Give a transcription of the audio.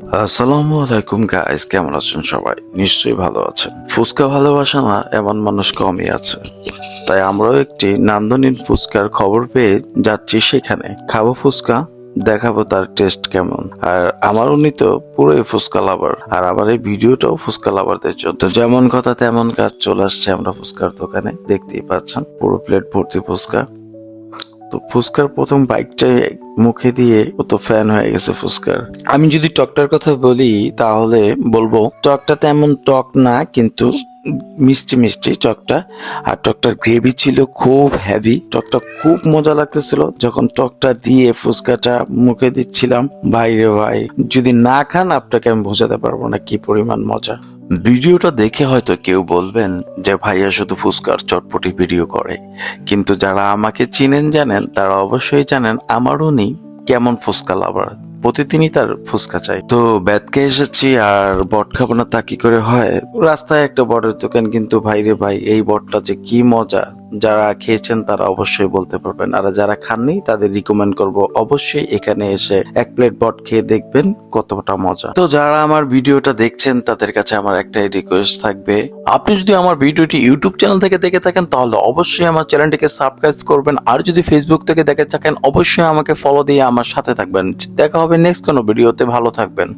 আসসালামু আলাইকুম গাইস, কেমন আছেন সবাই? নিশ্চয়ই ভালো আছেন। ফুচকা ভালোবাসা না এমন মানুষ কমই আছে। তাই আমরাও একটি নান্দনিক ফুচকার খবর পেয়ে যাচ্ছি সেখানে। খাবো ফুচকা, দেখাবো তার টেস্ট কেমন। আর আমার উনি তো পুরোই ফুচকা লাভার, আর আমার এই ভিডিওটাও ফুচকা লাভারদের জন্য। তো যেমন কথা তেমন কাজ, চলে আসছে আমরা ফুচকার দোকানে। দেখতেই পাচ্ছেন পুরো প্লেট ভর্তি ফুচকা। তো ফুচকার প্রথম বাইকটা মুখে দিয়ে ও তো ফ্যান হয়ে গেছে ফুচকার। আমি যদি টকটার কথা বলি তাহলে বলবো টকটা তেমন টক না, কিন্তু মিষ্টি মিষ্টি টকটা। আর টকটার গ্রেভি ছিল খুব হেভি। টকটা খুব মজা লাগতেছিল যখন টকটা দিয়ে ফুচকাটা মুখে দিচ্ছিলাম। ভাই রে ভাই, যদি না খান আপনাকে আমি বোঝাতে পারবো না কি পরিমাণ মজা। ভিডিওটা দেখে হয়তো কেউ বলবেন যে ভাইয়া শুধু ফুচকার চটপটি ভিডিও করে, কিন্তু যারা আমাকে চিনেন জানেন তারা অবশ্যই জানেন আমার উনি কেমন ফুচকা লাভার। প্রতিদিনই তার ফুচকা চাই। তো ব্যাতকে এসেছি, আর বট খাবো না তা কি করে হয়। রাস্তায় একটা বটের দোকান, কিন্তু ভাইরে ভাই এই বটটা যে কি মজা। যারা খেয়েছেন তারা অবশ্যই বলতে পারবেন, আর যারা খাননি তাদের রিকমেন্ড করব অবশ্যই এখানে এসে এক প্লেট বট খেয়ে দেখবেন কতটা মজা। তো যারা আমার ভিডিওটা দেখছেন তাদের কাছে আমার একটাই রিকোয়েস্ট থাকবে, আপনি যদি আমার ভিডিওটি ইউটিউব চ্যানেল থেকে দেখে থাকেন তাহলে অবশ্যই আমার চ্যানেলটিকে সাবস্ক্রাইব করবেন, আর যদি ফেসবুক থেকে দেখে থাকেন অবশ্যই আমাকে ফলো দিয়ে আমার সাথে থাকবেন। দেখা হবে নেক্সট কোনো ভিডিওতে। ভালো থাকবেন।